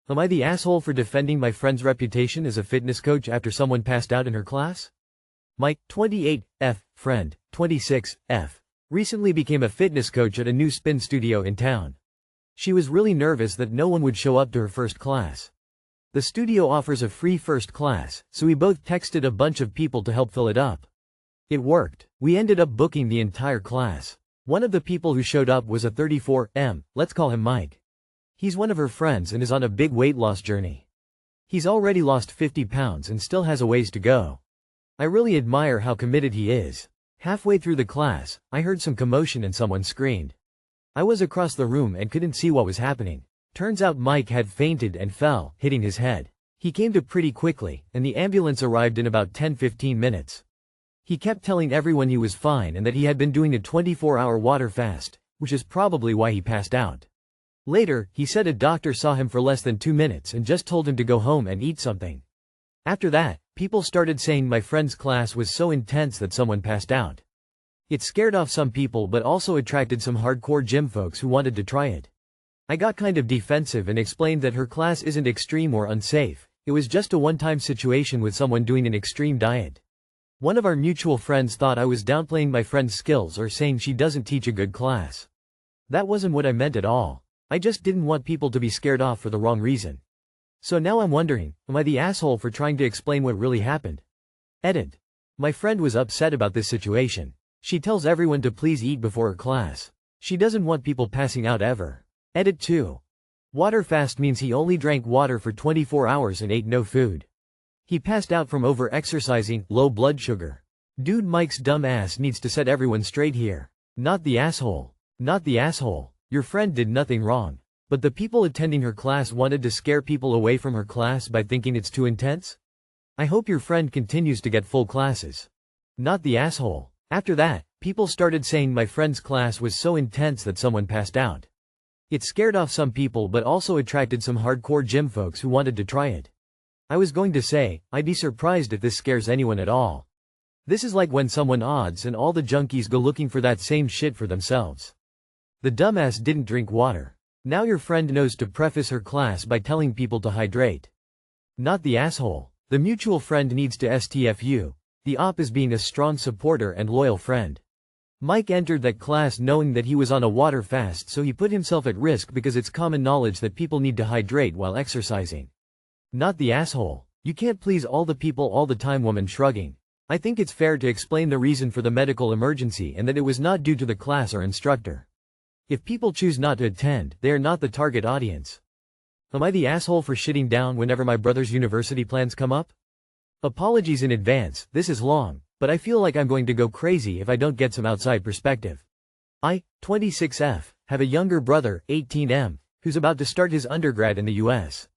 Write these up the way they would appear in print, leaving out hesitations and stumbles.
Am I the asshole for defending my friend's reputation as a fitness coach after someone passed out in her class? Mike, 28, F, friend, 26, F, recently became a fitness coach at a new spin studio in town. She was really nervous that no one would show up to her first class. The studio offers a free first class, so we both texted a bunch of people to help fill it up. It worked. We ended up booking the entire class. One of the people who showed up was a 34M, let's call him Mike. He's one of her friends and is on a big weight loss journey. He's already lost 50 pounds and still has a ways to go. I really admire how committed he is. Halfway through the class, I heard some commotion and someone screamed. I was across the room and couldn't see what was happening. Turns out Mike had fainted and fell, hitting his head. He came to pretty quickly, and the ambulance arrived in about 10-15 minutes. He kept telling everyone he was fine and that he had been doing a 24-hour water fast, which is probably why he passed out. Later, he said a doctor saw him for less than 2 minutes and just told him to go home and eat something. After that, people started saying my friend's class was so intense that someone passed out. It scared off some people but also attracted some hardcore gym folks who wanted to try it. I got kind of defensive and explained that her class isn't extreme or unsafe, it was just a one-time situation with someone doing an extreme diet. One of our mutual friends thought I was downplaying my friend's skills or saying she doesn't teach a good class. That wasn't what I meant at all. I just didn't want people to be scared off for the wrong reason. So now I'm wondering, am I the asshole for trying to explain what really happened? Edit. My friend was upset about this situation. She tells everyone to please eat before her class. She doesn't want people passing out ever. Edit 2. Water fast means he only drank water for 24 hours and ate no food. He passed out from over-exercising, low blood sugar. Dude, Mike's dumb ass needs to set everyone straight here. Not the asshole. Not the asshole. Your friend did nothing wrong. But the people attending her class wanted to scare people away from her class by thinking it's too intense? I hope your friend continues to get full classes. Not the asshole. After that, people started saying my friend's class was so intense that someone passed out. It scared off some people but also attracted some hardcore gym folks who wanted to try it. I was going to say, I'd be surprised if this scares anyone at all. This is like when someone odds and all the junkies go looking for that same shit for themselves. The dumbass didn't drink water. Now your friend knows to preface her class by telling people to hydrate. Not the asshole. The mutual friend needs to STFU. The op is being a strong supporter and loyal friend. Mike entered that class knowing that he was on a water fast, so he put himself at risk because it's common knowledge that people need to hydrate while exercising. Not the asshole. You can't please all the people all the time, woman shrugging. I think it's fair to explain the reason for the medical emergency and that it was not due to the class or instructor. If people choose not to attend, they are not the target audience. Am I the asshole for shitting down whenever my brother's university plans come up? Apologies in advance, this is long, but I feel like I'm going to go crazy if I don't get some outside perspective. I, 26F, have a younger brother, 18M, who's about to start his undergrad in the US.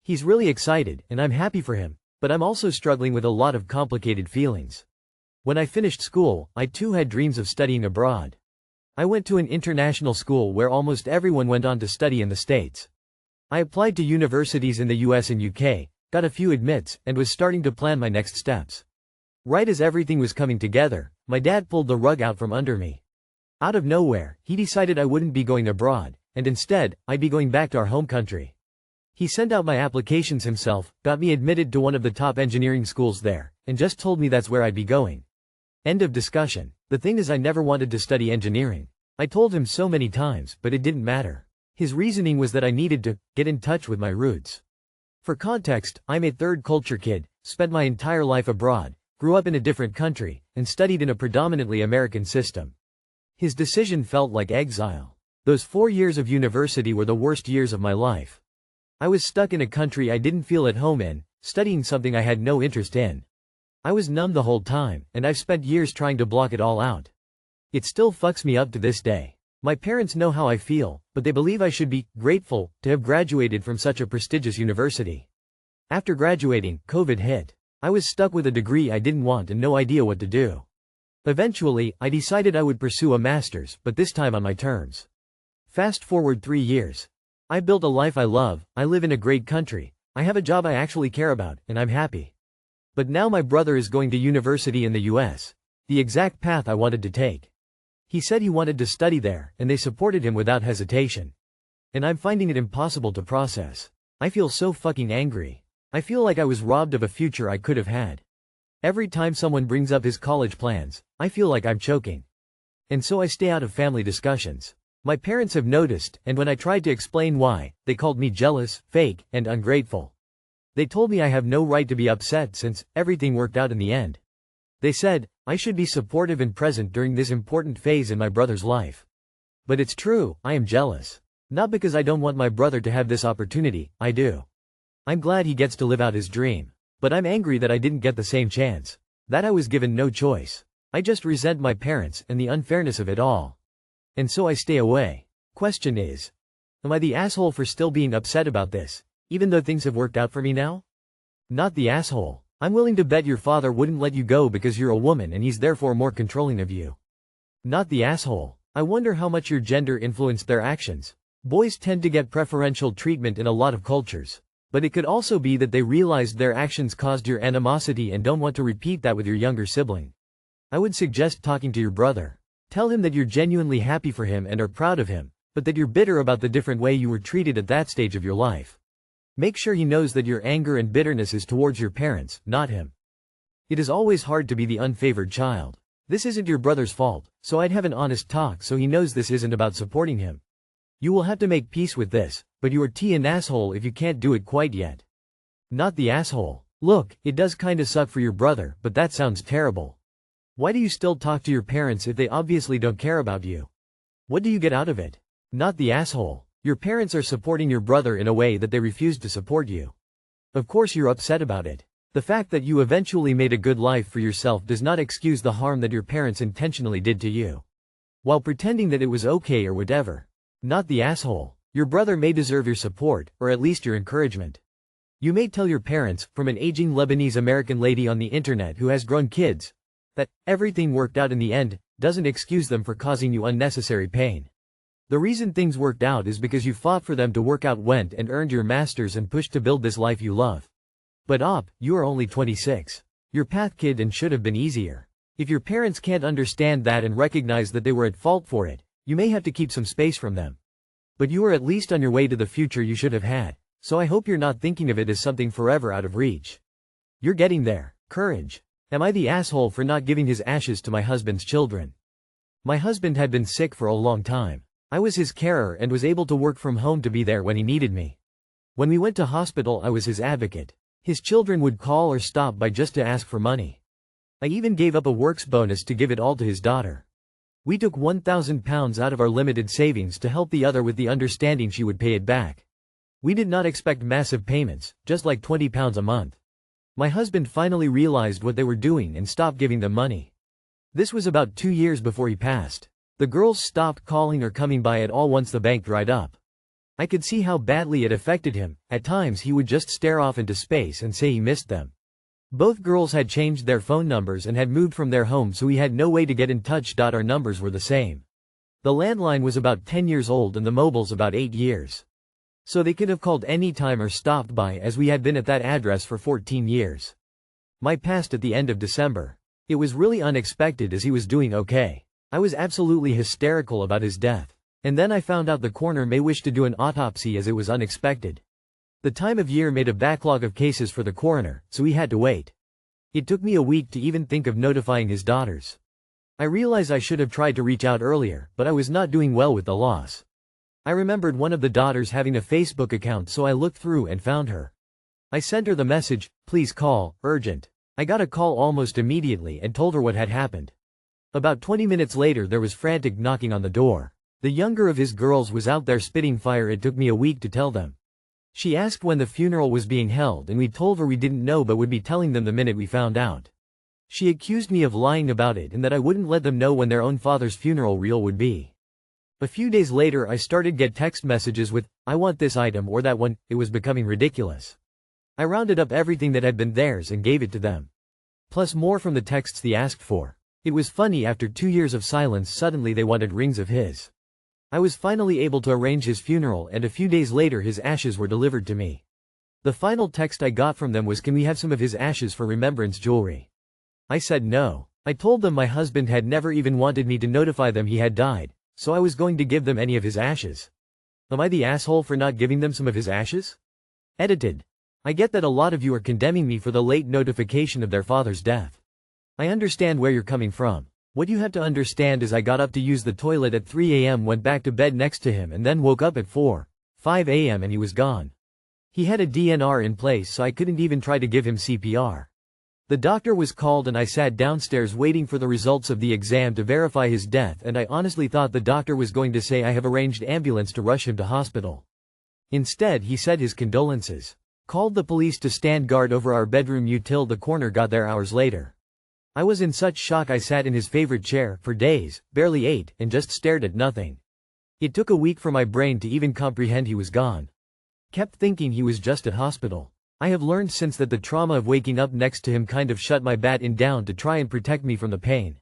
He's really excited, and I'm happy for him, but I'm also struggling with a lot of complicated feelings. When I finished school, I too had dreams of studying abroad. I went to an international school where almost everyone went on to study in the States. I applied to universities in the US and UK, got a few admits, and was starting to plan my next steps. Right as everything was coming together, my dad pulled the rug out from under me. Out of nowhere, he decided I wouldn't be going abroad, and instead, I'd be going back to our home country. He sent out my applications himself, got me admitted to one of the top engineering schools there, and just told me that's where I'd be going. End of discussion. The thing is, I never wanted to study engineering. I told him so many times, but it didn't matter. His reasoning was that I needed to get in touch with my roots. For context, I'm a third culture kid, spent my entire life abroad, grew up in a different country, and studied in a predominantly American system. His decision felt like exile. Those 4 years of university were the worst years of my life. I was stuck in a country I didn't feel at home in, studying something I had no interest in. I was numb the whole time, and I've spent years trying to block it all out. It still fucks me up to this day. My parents know how I feel, but they believe I should be grateful to have graduated from such a prestigious university. After graduating, COVID hit. I was stuck with a degree I didn't want and no idea what to do. Eventually, I decided I would pursue a master's, but this time on my terms. Fast forward 3 years. I built a life I love, I live in a great country, I have a job I actually care about, and I'm happy. But now my brother is going to university in the US, the exact path I wanted to take. He said he wanted to study there, and they supported him without hesitation. And I'm finding it impossible to process. I feel so fucking angry. I feel like I was robbed of a future I could have had. Every time someone brings up his college plans, I feel like I'm choking. And so I stay out of family discussions. My parents have noticed, and when I tried to explain why, they called me jealous, fake, and ungrateful. They told me I have no right to be upset since everything worked out in the end. They said I should be supportive and present during this important phase in my brother's life. But it's true, I am jealous. Not because I don't want my brother to have this opportunity, I do. I'm glad he gets to live out his dream. But I'm angry that I didn't get the same chance. That I was given no choice. I just resent my parents and the unfairness of it all. And so I stay away. Question is, am I the asshole for still being upset about this, even though things have worked out for me now? Not the asshole. I'm willing to bet your father wouldn't let you go because you're a woman and he's therefore more controlling of you. Not the asshole. I wonder how much your gender influenced their actions. Boys tend to get preferential treatment in a lot of cultures. But it could also be that they realized their actions caused your animosity and don't want to repeat that with your younger sibling. I would suggest talking to your brother. Tell him that you're genuinely happy for him and are proud of him, but that you're bitter about the different way you were treated at that stage of your life. Make sure he knows that your anger and bitterness is towards your parents, not him. It is always hard to be the unfavored child. This isn't your brother's fault, so I'd have an honest talk so he knows this isn't about supporting him. You will have to make peace with this, but you are an asshole if you can't do it quite yet. Not the asshole. Look, it does kinda suck for your brother, but that sounds terrible. Why do you still talk to your parents if they obviously don't care about you? What do you get out of it? Not the asshole. Your parents are supporting your brother in a way that they refused to support you. Of course you're upset about it. The fact that you eventually made a good life for yourself does not excuse the harm that your parents intentionally did to you. While pretending that it was okay or whatever. Not the asshole. Your brother may deserve your support, or at least your encouragement. You may tell your parents, from an aging Lebanese American lady on the internet who has grown kids, that everything worked out in the end doesn't excuse them for causing you unnecessary pain. The reason things worked out is because you fought for them to work out, went and earned your masters and pushed to build this life you love. But you are only 26. Your path, kid, and should have been easier. If your parents can't understand that and recognize that they were at fault for it, you may have to keep some space from them. But you are at least on your way to the future you should have had, so I hope you're not thinking of it as something forever out of reach. You're getting there. Courage. Am I the asshole for not giving his ashes to my husband's children? My husband had been sick for a long time. I was his carer and was able to work from home to be there when he needed me. When we went to hospital, I was his advocate. His children would call or stop by just to ask for money. I even gave up a works bonus to give it all to his daughter. We took £1,000 out of our limited savings to help the other with the understanding she would pay it back. We did not expect massive payments, just like £20 a month. My husband finally realized what they were doing and stopped giving them money. This was about 2 years before he passed. The girls stopped calling or coming by at all once the bank dried up. I could see how badly it affected him. At times he would just stare off into space and say he missed them. Both girls had changed their phone numbers and had moved from their home, so he had no way to get in touch. Our numbers were the same. The landline was about 10 years old and the mobile's about 8 years. So they could have called any time or stopped by, as we had been at that address for 14 years. My passed at the end of December. It was really unexpected as he was doing okay. I was absolutely hysterical about his death. And then I found out the coroner may wish to do an autopsy as it was unexpected. The time of year made a backlog of cases for the coroner, so he had to wait. It took me a week to even think of notifying his daughters. I realize I should have tried to reach out earlier, but I was not doing well with the loss. I remembered one of the daughters having a Facebook account, so I looked through and found her. I sent her the message, "Please call, urgent." I got a call almost immediately and told her what had happened. About 20 minutes later there was frantic knocking on the door. The younger of his girls was out there spitting fire. It took me a week to tell them. She asked when the funeral was being held and we told her we didn't know but would be telling them the minute we found out. She accused me of lying about it and that I wouldn't let them know when their own father's funeral reel would be. A few days later I started get text messages with, "I want this item or that one." It was becoming ridiculous. I rounded up everything that had been theirs and gave it to them. Plus more from the texts they asked for. It was funny, after 2 years of silence suddenly they wanted rings of his. I was finally able to arrange his funeral and a few days later his ashes were delivered to me. The final text I got from them was, "Can we have some of his ashes for remembrance jewelry?" I said no. I told them my husband had never even wanted me to notify them he had died, so I was going to give them any of his ashes. Am I the asshole for not giving them some of his ashes? Edited. I get that a lot of you are condemning me for the late notification of their father's death. I understand where you're coming from. What you have to understand is I got up to use the toilet at 3 a.m., went back to bed next to him, and then woke up at 5 a.m. and he was gone. He had a DNR in place, so I couldn't even try to give him CPR. The doctor was called and I sat downstairs waiting for the results of the exam to verify his death, and I honestly thought the doctor was going to say I have arranged ambulance to rush him to hospital. Instead, he said his condolences. Called the police to stand guard over our bedroom till the coroner got there hours later. I was in such shock I sat in his favorite chair for days, barely ate, and just stared at nothing. It took a week for my brain to even comprehend he was gone. Kept thinking he was just at hospital. I have learned since that the trauma of waking up next to him kind of shut my bat-in down to try and protect me from the pain.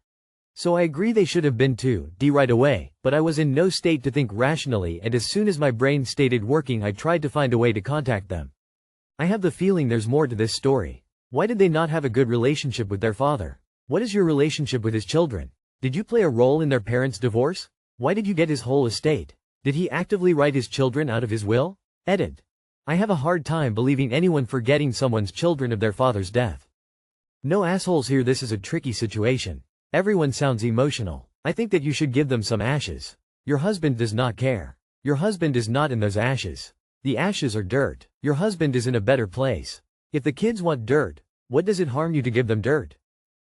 So I agree they should have been 2D right away, but I was in no state to think rationally, and as soon as my brain started working I tried to find a way to contact them. I have the feeling there's more to this story. Why did they not have a good relationship with their father? What is your relationship with his children? Did you play a role in their parents' divorce? Why did you get his whole estate? Did he actively write his children out of his will? Edit. I have a hard time believing anyone forgetting someone's children of their father's death. No assholes here, this is a tricky situation. Everyone sounds emotional. I think that you should give them some ashes. Your husband does not care. Your husband is not in those ashes. The ashes are dirt. Your husband is in a better place. If the kids want dirt, what does it harm you to give them dirt?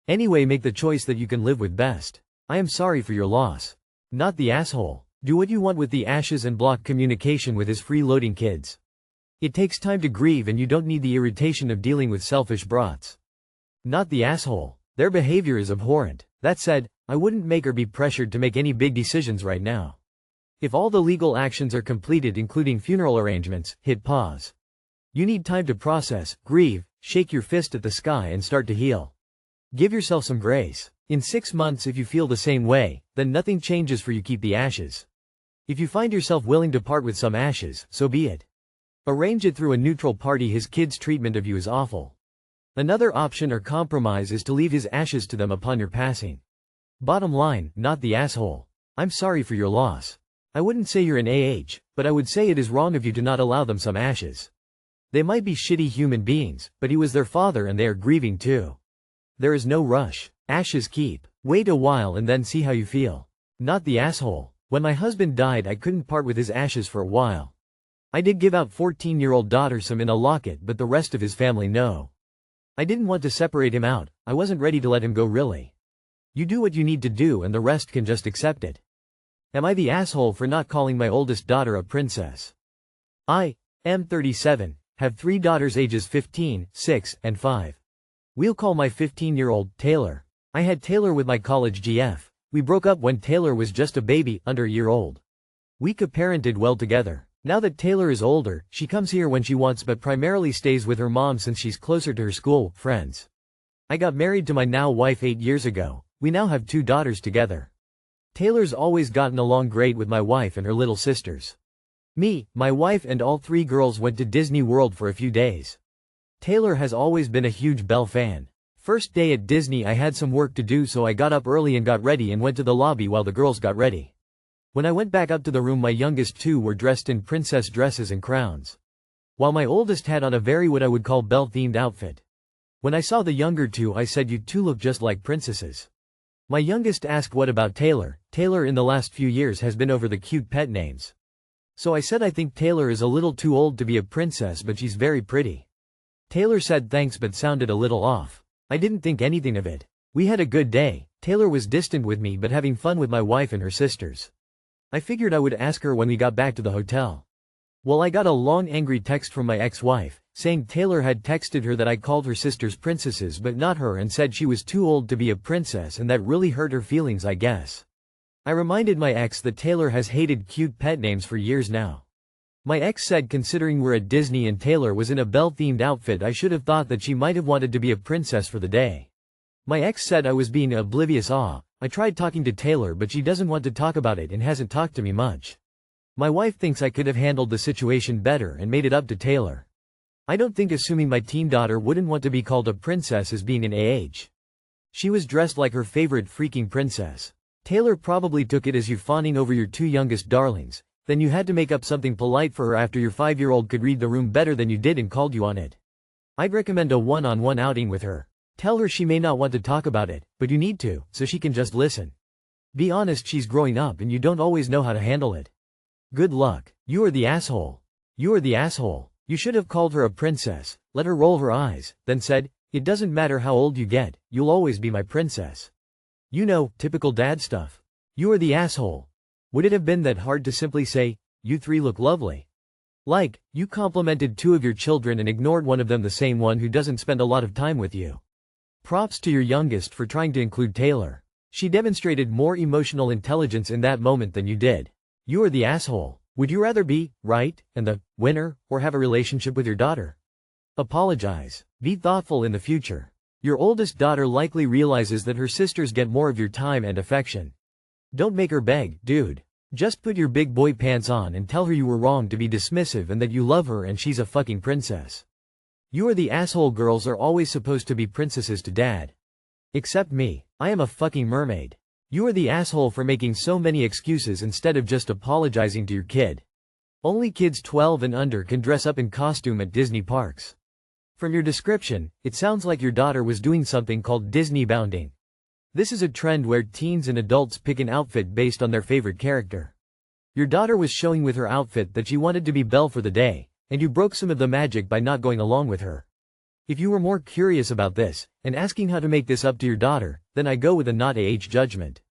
Anyway, make the choice that you can live with best. I am sorry for your loss. Not the asshole. Do what you want with the ashes and block communication with his freeloading kids. It takes time to grieve and you don't need the irritation of dealing with selfish brats. Not the asshole. Their behavior is abhorrent. That said, I wouldn't make or be pressured to make any big decisions right now. If all the legal actions are completed including funeral arrangements, hit pause. You need time to process, grieve, shake your fist at the sky and start to heal. Give yourself some grace. In 6 months if you feel the same way, then nothing changes for you, keep the ashes. If you find yourself willing to part with some ashes, so be it. Arrange it through a neutral party. His kids' treatment of you is awful. Another option or compromise is to leave his ashes to them upon your passing. Bottom line, not the asshole. I'm sorry for your loss. I wouldn't say you're an AH, but I would say it is wrong of you to not allow them some ashes. They might be shitty human beings, but he was their father and they are grieving too. There is no rush. Ashes keep. Wait a while and then see how you feel. Not the asshole. When my husband died I couldn't part with his ashes for a while. I did give out 14-year-old daughter some in a locket, but the rest of his family no. I didn't want to separate him out. I wasn't ready to let him go really. You do what you need to do and the rest can just accept it. Am I the asshole for not calling my oldest daughter a princess? I am 37, have 3 daughters ages 15, 6, and 5. We'll call my 15-year-old Taylor. I had Taylor with my college GF. We broke up when Taylor was just a baby, under a year old. We co-parented well together. Now that Taylor is older, she comes here when she wants but primarily stays with her mom since she's closer to her school friends. I got married to my now wife 8 years ago. We now have 2 daughters together. Taylor's always gotten along great with my wife and her little sisters. Me, my wife and all 3 girls went to Disney World for a few days. Taylor has always been a huge Belle fan. First day at Disney I had some work to do, so I got up early and got ready and went to the lobby while the girls got ready. When I went back up to the room my youngest 2 were dressed in princess dresses and crowns, while my oldest had on a very what I would call Belle-themed outfit. When I saw the younger 2 I said, "You 2 look just like princesses." My youngest asked what about Taylor. Taylor in the last few years has been over the cute pet names. So I said I think Taylor is a little too old to be a princess but she's very pretty. Taylor said thanks but sounded a little off. I didn't think anything of it. We had a good day. Taylor was distant with me but having fun with my wife and her sisters. I figured I would ask her when we got back to the hotel. Well, I got a long angry text from my ex-wife, saying Taylor had texted her that I called her sisters princesses but not her and said she was too old to be a princess and that really hurt her feelings, I guess. I reminded my ex that Taylor has hated cute pet names for years now. My ex said considering we're at Disney and Taylor was in a Belle-themed outfit I should have thought that she might have wanted to be a princess for the day. My ex said I was being oblivious. I tried talking to Taylor but she doesn't want to talk about it and hasn't talked to me much. My wife thinks I could have handled the situation better and made it up to Taylor. I don't think assuming my teen daughter wouldn't want to be called a princess as being an AH. She was dressed like her favorite freaking princess. Taylor probably took it as you fawning over your 2 youngest darlings, Then you had to make up something polite for her after your 5-year-old could read the room better than you did and called you on it. I'd recommend a one-on-one outing with her. Tell her she may not want to talk about it, but you need to, so she can just listen. Be honest, she's growing up and you don't always know how to handle it. Good luck. You are the asshole. You are the asshole. You should have called her a princess, let her roll her eyes, then said, "It doesn't matter how old you get, you'll always be my princess." You know, typical dad stuff. You are the asshole. Would it have been that hard to simply say, "You three look lovely"? Like, you complimented 2 of your children and ignored one of them, the same one who doesn't spend a lot of time with you. Props to your youngest for trying to include Taylor. She demonstrated more emotional intelligence in that moment than you did. You are the asshole. Would you rather be right and the winner, or have a relationship with your daughter? Apologize. Be thoughtful in the future. Your oldest daughter likely realizes that her sisters get more of your time and affection. Don't make her beg, dude. Just put your big boy pants on and tell her you were wrong to be dismissive and that you love her and she's a fucking princess. You are the asshole. Girls are always supposed to be princesses to dad. Except me. I am a fucking mermaid. You are the asshole for making so many excuses instead of just apologizing to your kid. Only kids 12 and under can dress up in costume at Disney parks. From your description, it sounds like your daughter was doing something called Disney bounding. This is a trend where teens and adults pick an outfit based on their favorite character. Your daughter was showing with her outfit that she wanted to be Belle for the day, and you broke some of the magic by not going along with her. If you were more curious about this, and asking how to make this up to your daughter, then I go with a not age judgment.